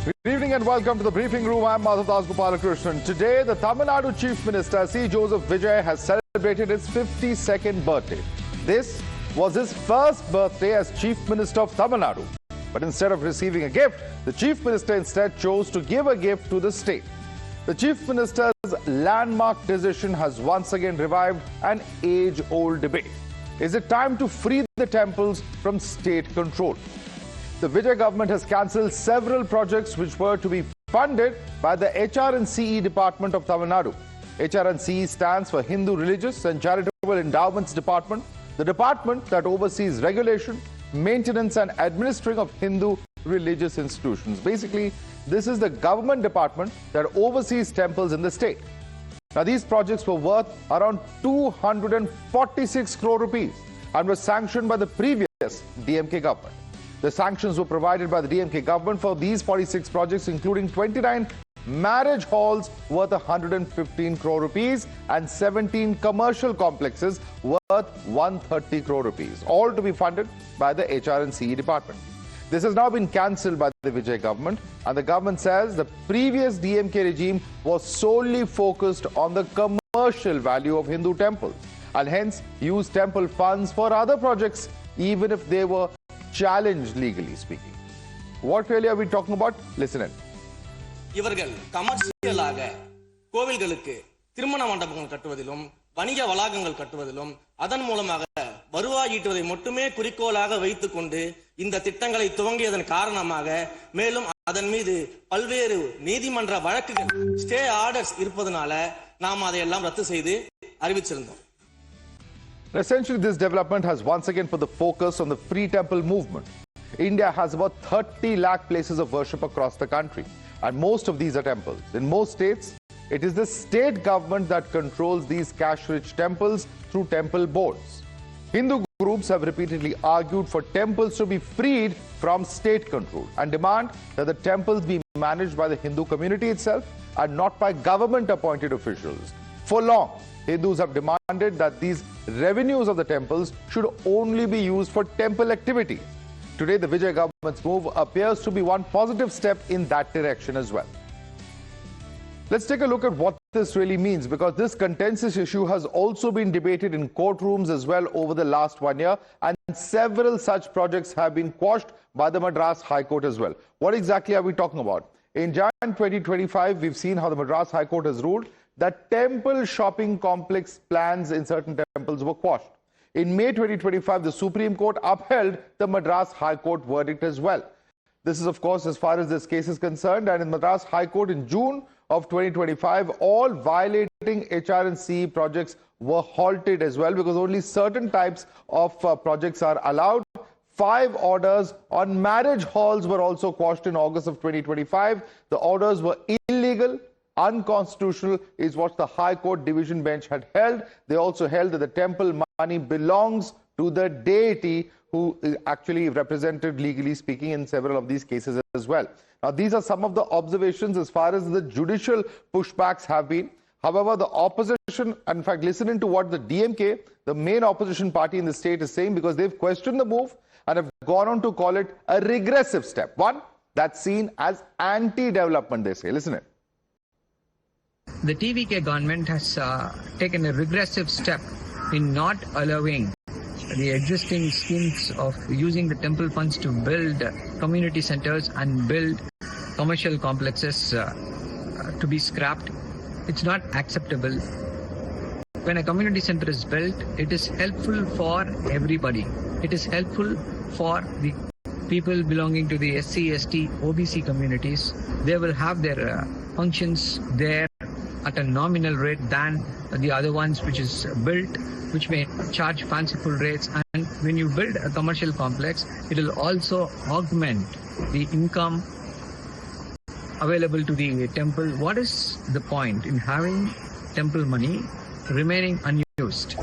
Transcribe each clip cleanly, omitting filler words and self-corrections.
Good evening and welcome to the briefing room. I'm Madhavdas G. Today, the Tamil Nadu Chief Minister C. Joseph Vijay has celebrated his 52nd birthday. This was his first birthday as Chief Minister of Tamil Nadu. But instead of receiving a gift, the Chief Minister instead chose to give a gift to the state. The Chief Minister's landmark decision has once again revived an age-old debate. Is it time to free the temples from state control? The Vijay government has cancelled several projects which were to be funded by the HR&CE Department of Tamil Nadu. HR&CE stands for Hindu Religious and Charitable Endowments Department, the department that oversees regulation, maintenance and administering of Hindu religious institutions. Basically, this is the government department that oversees temples in the state. Now, these projects were worth around 246 crore rupees and were sanctioned by the previous DMK government. The sanctions were provided by the DMK government for these 46 projects, including 29 marriage halls worth 115 crore rupees and 17 commercial complexes worth 130 crore rupees, all to be funded by the HR&CE department. This has now been cancelled by the Vijay government, and the government says the previous DMK regime was solely focused on the commercial value of Hindu temples and hence used temple funds for other projects, even if they were challenged legally speaking. What really are we talking about? Listen in. இவர்கள் கமர்ஷியலாக கோவில்களுக்கு திருமண மண்டபங்கள் கட்டுவதிலும் வணிக வளாகங்கள் கட்டுவதிலும் அதன் மூலமாக வருவாய் ஈட்டுவதை மட்டுமே குறிக்கோளாக வைத்துக்கொண்டு இந்த திட்டங்களை துவங்கியதன் காரணமாக மேலும் அதன் மீது பல்வேறு நீதிமன்ற வழக்குகள் ஸ்டே ஆர்டர்ஸ் இருப்பதனால நாம் அதையெல்லாம் ரத்து செய்து அறிவிச்சிருந்தோம். Essentially, this development has once again put the focus on the free temple movement. India has about 30 lakh places of worship across the country, and most of these are temples. In most states, it is the state government that controls these cash-rich temples through temple boards. Hindu groups have repeatedly argued for temples to be freed from state control and demand that the temples be managed by the Hindu community itself and not by government-appointed officials. For long, Hindus have demanded that these revenues of the temples should only be used for temple activities. Today, the Vijay government's move appears to be one positive step in that direction as well. Let's take a look at what this really means, because this contentious issue has also been debated in courtrooms as well over the last 1 year, and several such projects have been quashed by the Madras High Court as well. What exactly are we talking about? In Jan 2025, we've seen how the Madras High Court has ruled that temple shopping complex plans in certain temples were quashed. In May 2025, the Supreme Court upheld the Madras High Court verdict as well. This is, of course, as far as this case is concerned, and in Madras High Court in June of 2025, all violating HR&CE projects were halted as well, because only certain types of projects are allowed. 5 orders on marriage halls were also quashed in August of 2025. The orders were illegal, unconstitutional, is what the High Court Division Bench had held. They also held that the temple money belongs to the deity, who is actually represented legally speaking in several of these cases as well. Now, these are some of the observations as far as the judicial pushbacks have been. However, the opposition, in fact, listening to what the DMK, the main opposition party in the state, is saying, because they've questioned the move and have gone on to call it a regressive step. One that's seen as anti-development, they say. Listen in. The TVK government has taken a regressive step in not allowing the existing schemes of using the temple funds to build community centers and build commercial complexes to be scrapped. It's not acceptable. When a community center is built, it is helpful for everybody. It is helpful for the people belonging to the SC, ST, OBC communities. They will have their functions there at a nominal rate than the other ones which is built, which may charge fanciful rates. And when you build a commercial complex, it will also augment the income available to the temple. What is the point in having temple money remaining unused?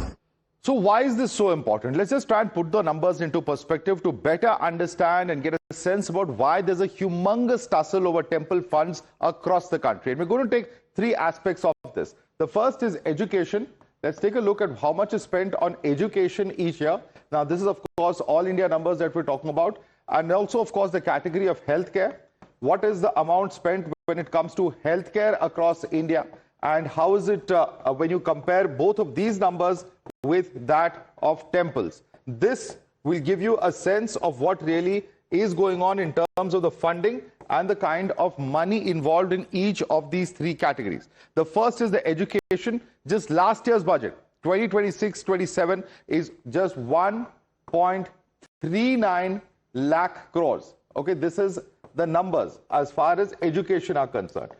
So why is this so important? Let's just try and put the numbers into perspective to better understand and get a sense about why there's a humongous tussle over temple funds across the country. And we're going to take 3 aspects of this. The first is education. Let's take a look at how much is spent on education each year. Now, this is, of course, all India numbers that we're talking about. And also, of course, the category of healthcare. what is the amount spent when it comes to healthcare across India, and how is it when you compare both of these numbers with that of temples. This will give you a sense of what really is going on in terms of the funding and the kind of money involved in each of these three categories. The first is the education. Just last year's budget, 2026-27, is just 1.39 lakh crores. Okay, this is the numbers as far as education are concerned.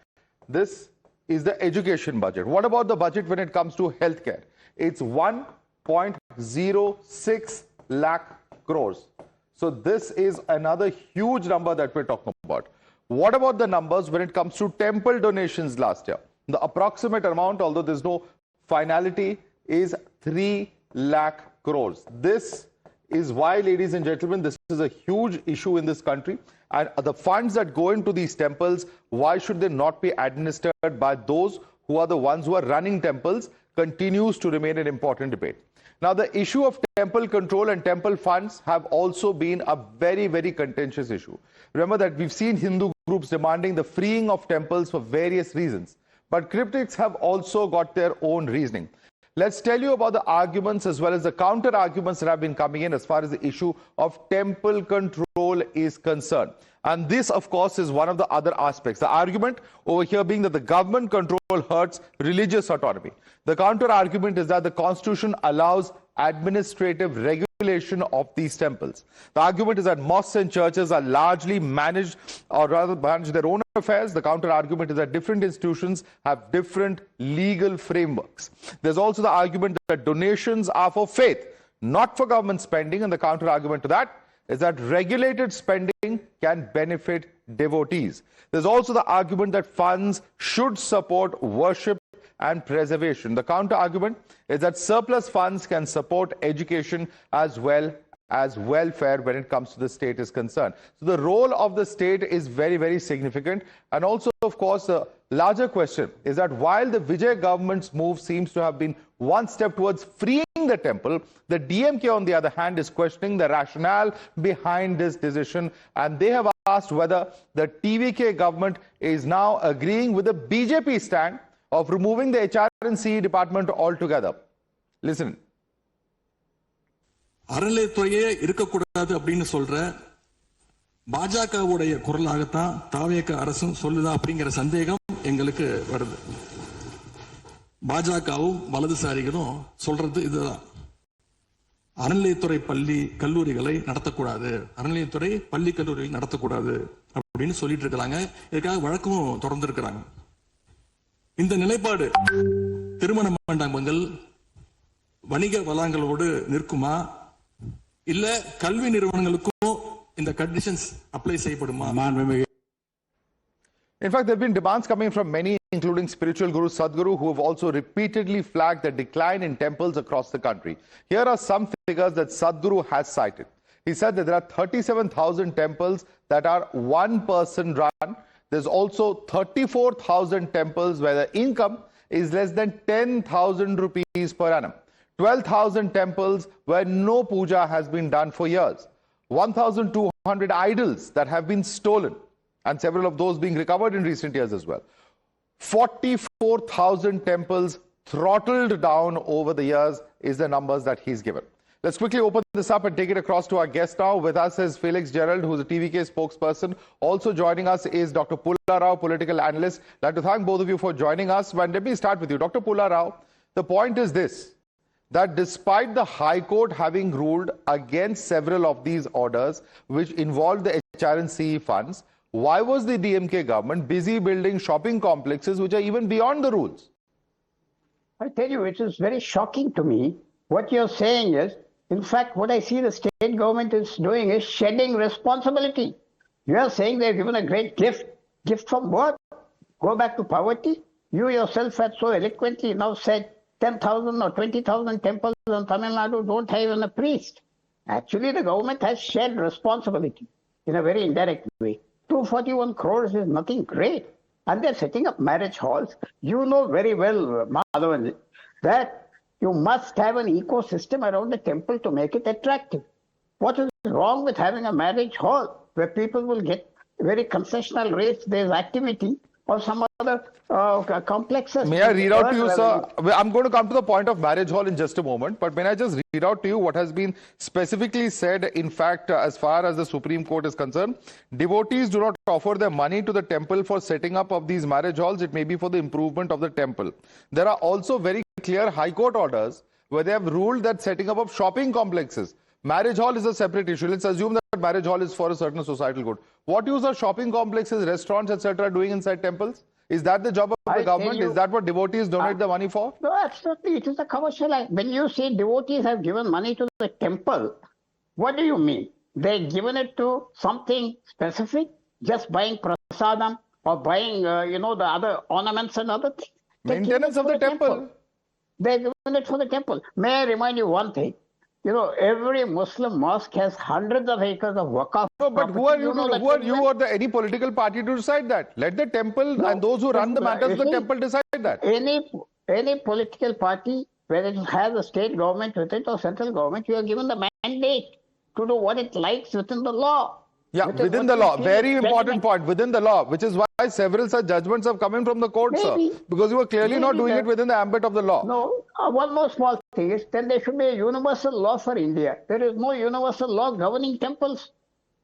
This is the education budget. What about the budget when it comes to healthcare? It's 1.06 lakh crores. So this is another huge number that we're talking about. What about the numbers when it comes to temple donations last year? The approximate amount, although there's no finality, is 3 lakh crores. This is why, ladies and gentlemen, this is a huge issue in this country. And the funds that go into these temples, why should they not be administered by those who are the ones who are running temples, continues to remain an important debate. Now, the issue of temple control and temple funds have also been a very, very contentious issue. Remember that we've seen Hindu groups demanding the freeing of temples for various reasons. But critics have also got their own reasoning. Let's tell you about the arguments as well as the counter arguments that have been coming in as far as the issue of temple control is concerned. And this, of course, is one of the other aspects. The argument over here being that the government control hurts religious autonomy. The counter argument is that the constitution allows administrative regulation of these temples. The argument is that mosques and churches are largely managed, or rather manage their own affairs. The counter argument is that different institutions have different legal frameworks. There's also the argument that donations are for faith, not for government spending, and the counter argument to that is that regulated spending can benefit devotees. There's also the argument that funds should support worship and preservation. The counter argument is that surplus funds can support education as well as welfare when it comes to the state is concerned. So the role of the state is very, very significant. And also, of course, the larger question is that while the Vijay government's move seems to have been one step towards freeing the temple, the DMK, on the other hand, is questioning the rationale behind this decision. And they have asked whether the TVK government is now agreeing with the BJP stand of removing the HR&CE department altogether. Listen. அறநிலையத்துறையே இருக்கக்கூடாது அப்படின்னு சொல்ற பாஜகவுடைய குரலாகத்தான் தாவேக அரசும் சொல்லுதா அப்படிங்கிற சந்தேகம் எங்களுக்கு வருது. பாஜகவும் வலதுசாரிகளும் சொல்றது இதுதான். அறநிலையத்துறை பள்ளி கல்லூரிகளை நடத்தக்கூடாது, அறநிலையத்துறை பள்ளி கல்லூரிகள் நடத்தக்கூடாது அப்படின்னு சொல்லிட்டு இருக்காங்க. இதுக்காக வழக்கும் தொடர்ந்து இருக்கிறாங்க. இந்த நிலைப்பாடு திருமண மண்டபங்கள் வணிக வளாகங்களோடு நிற்குமா, இல்ல கல்வி நிறுவனங்களுக்கும் இந்த கண்டிஷன்ஸ் அப்ளை செய்யப்படுமா? In fact, there have been demands coming from many, including spiritual guru Sadhguru, who have also repeatedly flagged the decline in temples across the country. Here are some figures that Sadhguru has cited. He said that there are 37,000 temples that are one-person run. There's also 34,000 temples where the income is less than 10,000 rupees per annum. 12,000 temples where no puja has been done for years. 1,200 idols that have been stolen, and several of those being recovered in recent years as well. 44,000 temples throttled down over the years is the numbers that he's given. Let's quickly open this up and take it across to our guest now. With us is Felix Gerald, who's a TVK spokesperson. Also joining us is Dr. Pulla Rao, political analyst. I'd like to thank both of you for joining us. And let me start with you. Dr. Pulla Rao, the point is this, that despite the High Court having ruled against several of these orders, which involved the HR&CE funds, why was the DMK government busy building shopping complexes which are even beyond the rules? I tell you, it is very shocking to me. What you're saying is, in fact, what I see the state government is doing is shedding responsibility. You are saying they've given a great gift. Gift from what? Go back to poverty? You yourself had so eloquently now said 10,000 or 20,000 temples in Tamil Nadu don't have even a priest. Actually, the government has shed responsibility in a very indirect way. 241 crores is nothing great. And they're setting up marriage halls. You know very well, Madhavdas, that you must have an ecosystem around the temple to make it attractive. What is wrong with having a marriage hall where people will get very concessional rates, there's activity or some other complexes. May I read out to you, sir? I'm going to come to the point of marriage hall in just a moment, but may I just read out to you what has been specifically said, in fact, as far as the Supreme Court is concerned. Devotees do not offer their money to the temple for setting up of these marriage halls. It may be for the improvement of the temple. There are also very clear High Court orders where they have ruled that setting up of shopping complexes. Marriage hall is a separate issue. Let's assume that marriage hall is for a certain societal good. What use are shopping complexes, restaurants, etc. doing inside temples? Is that the job of the government? Is that what devotees donate the money for? No, absolutely. It is a commercial act. When you say devotees have given money to the temple, what do you mean? They've given it to something specific? Just buying prasadam or buying, the other ornaments and other things? Maintenance of the temple. They've given it for the temple. May I remind you one thing? Every Muslim mosque has hundreds of acres of waqaf. No, but who are you or any political party to decide that? Let the temple and those who run the matters of the temple decide that. Any political party, whether it has a state government with it or central government, you are given the mandate to do what it likes within the law. Yeah, within the law. Very important point. Within the law, which is why several such judgments have come in from the court, sir. Because you were clearly not doing it within the ambit of the law. No, one more small thing is, then there should be a universal law for India. There is no universal law governing temples.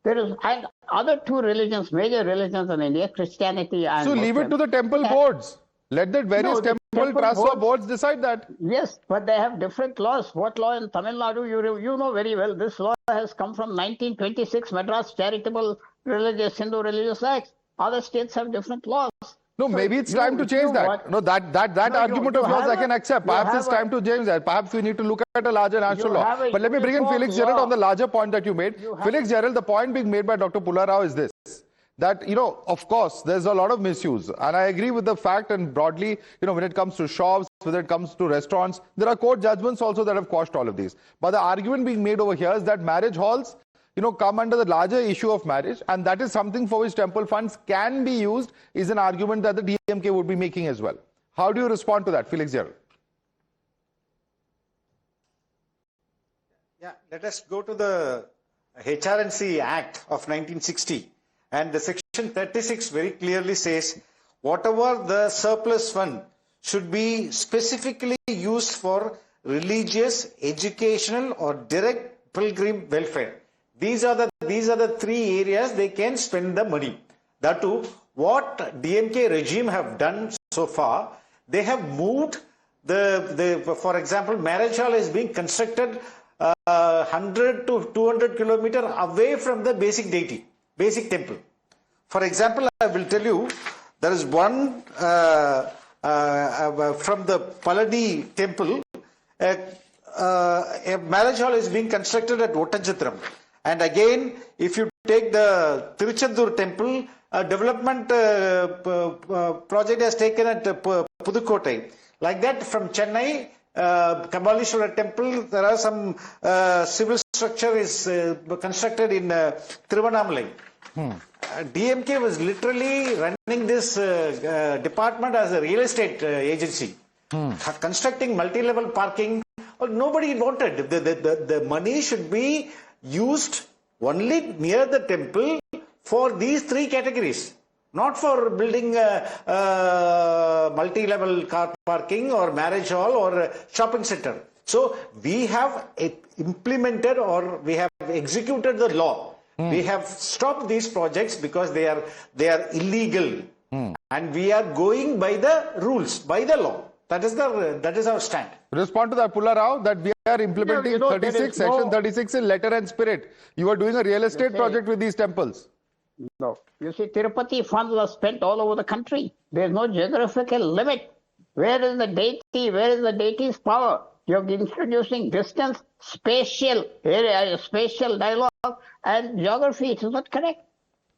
There is, and other two religions, major religions in India, Christianity and So leave it to the temple boards. Let the various temple trusts or boards decide that. Yes, but they have different laws. What law in Tamil Nadu? You know very well. This law has come from 1926 Madras Charitable Hindu Religious Acts. Other states have different laws. No, maybe it's time to change that. No, that argument of yours I can accept. Perhaps it's time to change that. Perhaps we need to look at a larger national law. But let me bring in Felix Gerald on the larger point that you made. Felix Gerald, the point being made by Dr. Pulla Rao is this. That, of course, there's a lot of misuse. And I agree with the fact, and broadly, when it comes to shops, when it comes to restaurants, there are court judgments also that have quashed all of these. But the argument being made over here is that marriage halls, come under the larger issue of marriage, and that is something for which temple funds can be used, is an argument that the DMK would be making as well. How do you respond to that, Felix Gerald? Yeah, let us go to the HRNC Act of 1960. And the section 36 very clearly says, whatever the surplus fund should be specifically used for religious, educational or direct pilgrim welfare. These are the three areas they can spend the money. That too, what DMK regime have done so far, they have moved for example, marriage hall is being constructed 100 to 200 kilometers away from the basic deity. Basic temple. For example, I will tell you, there is one from the Palani temple, a marriage hall is being constructed at Ottanchitram. And again, if you take the Tiruchendur temple, a development project has taken at Pudukkottai. Like that, from Chennai, Kabalishwara temple, there are some civil structure is constructed in Tiruvannamalai. DMK was literally running this department as a real estate agency. Constructing multi-level parking, nobody wanted. The money should be used only near the temple for these three categories. Not for building multi-level car parking or marriage hall or shopping center. So we have implemented or we have executed the law. We have stopped these projects because they are illegal, and we are going by the rules, by the law. That is our stand. Respond to that, Pulla Rao, that we are implementing section 36 in letter and spirit. You are doing a real estate project with these temples. No. You see, Tirupati funds are spent all over the country. There is no geographical limit. Where is the deity? Where is the deity's power? You're introducing distance, spatial area, spatial dialogue, and geography. It is not correct.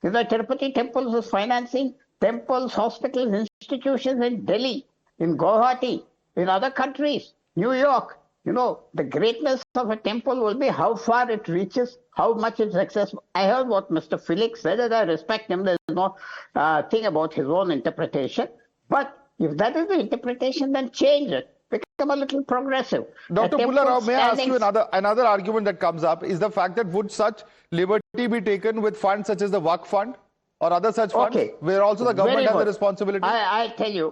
The Tirupati temples is financing temples, hospitals, institutions in Delhi, in Guwahati, in other countries, New York. The greatness of a temple will be how far it reaches, how much it's accessible. I heard what Mr. Felix said, and I respect him. There's no thing about his own interpretation. But if that is the interpretation, then change it. Become a little progressive. Dr. Pulla Rao, may I ask you another argument that comes up is the fact that would such liberty be taken with funds such as the Waqf fund or other such funds, Okay. where also the government Very has a good. responsibility? I tell you,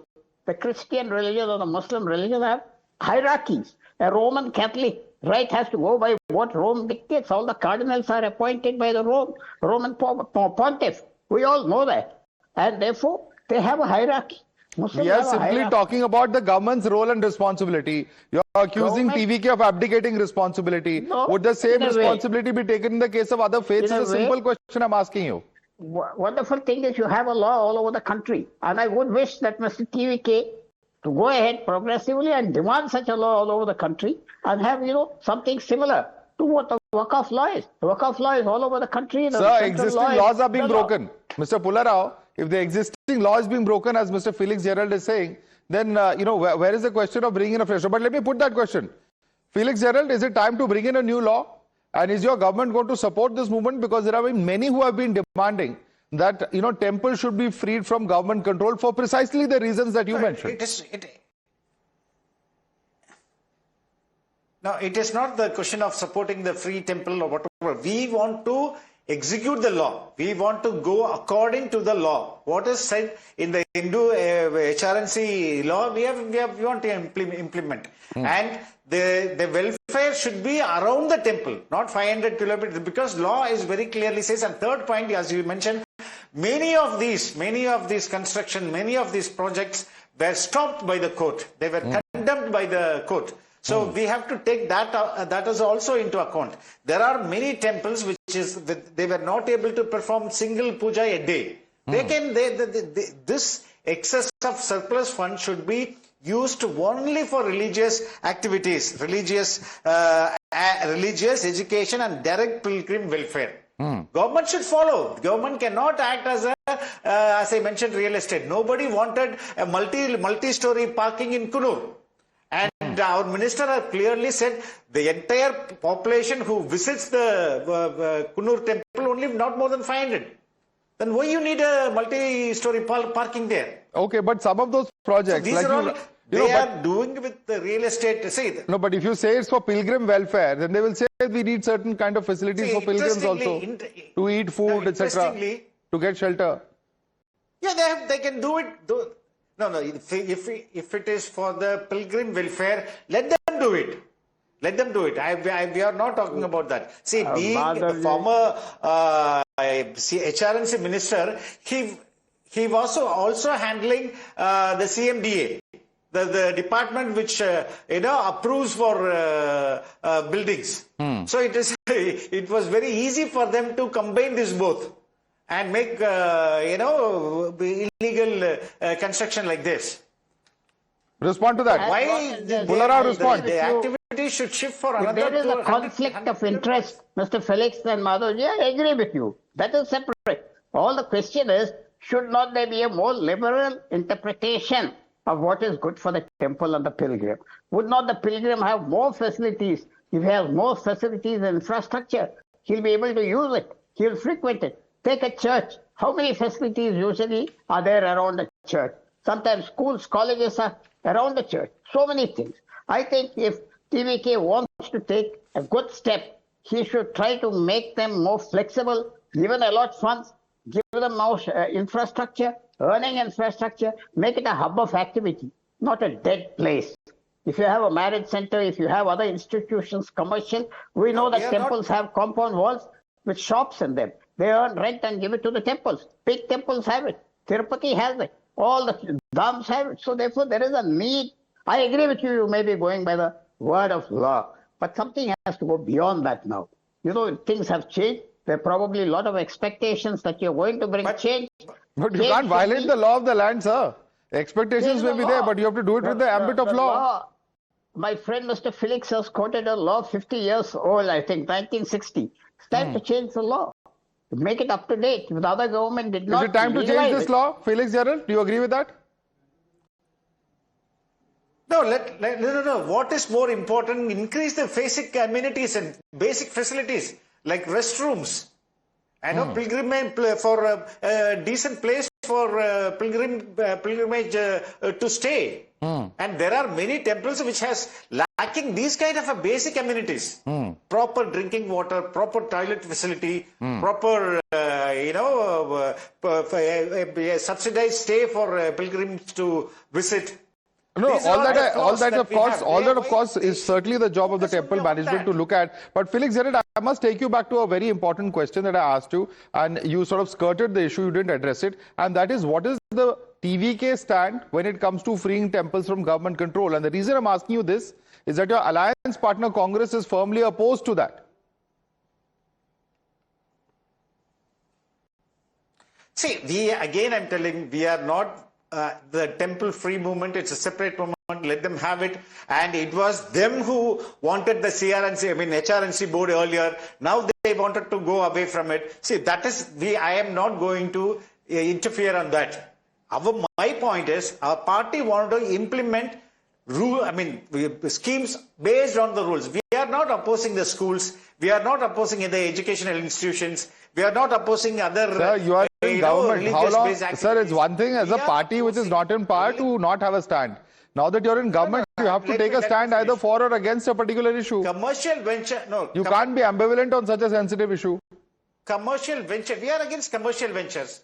the Christian religion or the Muslim religion have hierarchies. A Roman Catholic has to go by what Rome dictates. All the cardinals are appointed by the Roman pontiff. We all know that. And therefore, they have a hierarchy. Muslims We are have a simply hierarchy. talking about the government's role and responsibility. You're accusing Government- TVK of abdicating responsibility. No, Would the same in a way. responsibility be taken in the case of other faiths? In a It's a way. simple question I'm asking you. Wonderful thing is you have a law all over the country. And I would wish that Mr. TVK to go ahead progressively and demand such a law all over the country and have, something similar to what the Waqf law is. The Waqf law is all over the country. The Sir, central existing law is laws are being the law. broken. Mr. Pullarao, if the existing law is being broken, as Mr. Felix Gerald is saying, then, where is the question of bringing in a fresh law? But let me put that question. Felix Gerald, is it time to bring in a new law? And is your government going to support this movement? Because there have been many who have been demanding that, temples should be freed from government control for precisely the reasons that you mentioned. It is not the question of supporting the free temple or whatever. We want to execute the law. We want to go according to the law. What is said in the Hindu HRNC law, we want to implement. And the welfare should be around the temple, not 500 kilometers, because law is very clearly says. And third point, as you mentioned, many of these construction, many of these projects were stopped by the court. They were condemned by the court. So we have to take that is also into account. There are many temples they were not able to perform single puja a day. This excess of surplus fund should be used only for religious activities, religious education and direct pilgrim welfare. Government should follow. Government cannot act as as I mentioned, real estate. Nobody wanted a multi-story parking in Crore. And our minister has clearly said the entire population who visits the Kunur temple only not more than 500. Then why you need a multi-story parking there? Okay, but some of those projects, So these are all they are doing with the real estate. No, but if you say it's for pilgrim welfare, then they will say we need certain kind of facilities for pilgrims also to eat food, etc., to get shelter. Yeah, they can do it. No. If it is for the pilgrim welfare, let them do it. Let them do it. We are not talking about that. See, being the former HRNC minister, he was also handling the CMDA, the department which approves for buildings. So it was very easy for them to combine this both and make illegal construction like this. Respond to that. Why Pullarao, respond. The activity should shift for another. There is a conflict of interest, Mr. Felix and Madhavdas. I agree with you. That is separate. All the question is, should not there be a more liberal interpretation of what is good for the temple and the pilgrim? Would not the pilgrim have more facilities? If he has more facilities and infrastructure, he'll be able to use it. He'll frequent it. Take a church. How many facilities usually are there around the church? Sometimes schools, colleges are around the church. So many things. I think if TVK wants to take a good step, he should try to make them more flexible, given a lot funds, give them more infrastructure, earning infrastructure, make it a hub of activity, not a dead place. If you have a marriage center, if you have other institutions, commercial, we know that temples have compound walls with shops in them. They earn rent and give it to the temples. Big temples have it. Tirupati has it. All the dhams have it. So therefore, there is a need. I agree with you. You may be going by the word of law, but something has to go beyond that now. Things have changed. There are probably a lot of expectations that you're going to bring change. But you can't violate the law of the land, sir. Expectations may be there, but you have to do it with the ambit of law. My friend Mr. Felix has quoted a law 50 years old, I think, 1960. It's time to change the law. Make it up to date. The other government did not. Is it time to change this law, Felix Gerald? Do you agree with that? No. What is more important? Increase the basic amenities and basic facilities like restrooms. I know pilgrimage for a decent place for pilgrimage to stay. And there are many temples which has lacking these kind of a basic amenities. Proper drinking water, proper toilet facility, proper, subsidized stay for pilgrims to visit. No, These all are that, flaws of course, is certainly the job of the temple management to look at. But Felix Jared, I must take you back to a very important question that I asked you, and you sort of skirted the issue, you didn't address it, and that is, what is the TVK stand when it comes to freeing temples from government control? And the reason I'm asking you this is that your alliance partner Congress is firmly opposed to that. See, I'm telling, we are not the temple free movement. It's a separate movement. Let them have it. And it was them who wanted the HRNC board earlier. Now they wanted to go away from it. See, that is, I am not going to interfere on that. My point is, our party wanted to implement schemes based on the rules. We are not opposing the schools. We are not opposing the educational institutions. We are not opposing other. Sir, you are in government. How long? Sir, it's one thing as a party which is not in power to not have a stand. Now that you're in government, you have to take a stand either for or against a particular issue. Commercial venture, no. You can't be ambivalent on such a sensitive issue. Commercial venture, we are against commercial ventures.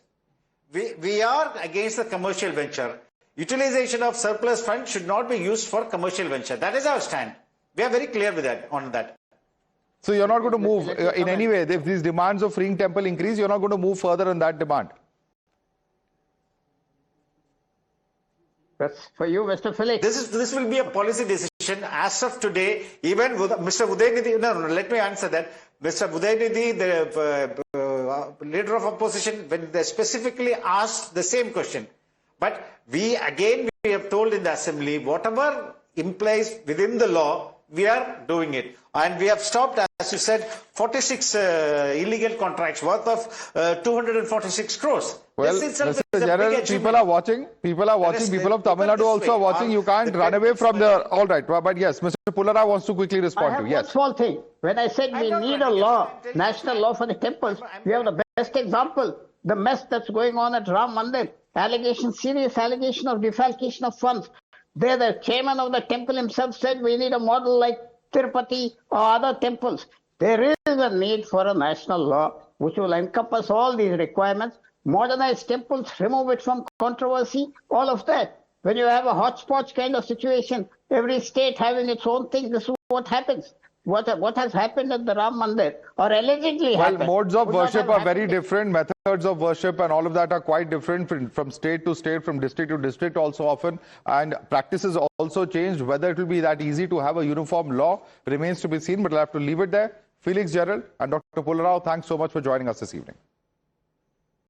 We are against the commercial venture. Utilization of surplus funds should not be used for commercial venture. That is our stand. We are very clear with that, on that. So you're not going to move in any way. If these demands of freeing temple increase, you're not going to move further on that demand. That's for you, Mr. Felix. This will be a policy decision. As of today, even with Mr. Vijay-led, let me answer that. Mr. Vijay-led, the leader of opposition, when they specifically asked the same question. But we have told in the assembly, whatever implies within the law, we are doing it. And we have stopped, as you said, 46 illegal contracts worth of 246 crores. Well, Mr. Gerald, people are watching. People of Tamil Nadu also are watching. You can't run away from the... All right, but yes, Mr. Pullara wants to quickly respond to. Yes. One small thing. When I said we need a law, national law for the temples, we have the best example. The mess that's going on at Ram Mandir. Serious allegation of defalcation of funds. There, the chairman of the temple himself said we need a model like Tirupati or other temples. There is a need for a national law which will encompass all these requirements, modernize temples, remove it from controversy, all of that. When you have a hodgepodge kind of situation, every state having its own thing, this is what happens. What has happened at the Ram Mandir, or allegedly happened. Well, modes of worship are very different. Methods of worship and all of that are quite different from state to state, from district to district also often. And practices also changed. Whether it will be that easy to have a uniform law remains to be seen, but I'll have to leave it there. Felix Jared and Dr. Pullara, thanks so much for joining us this evening.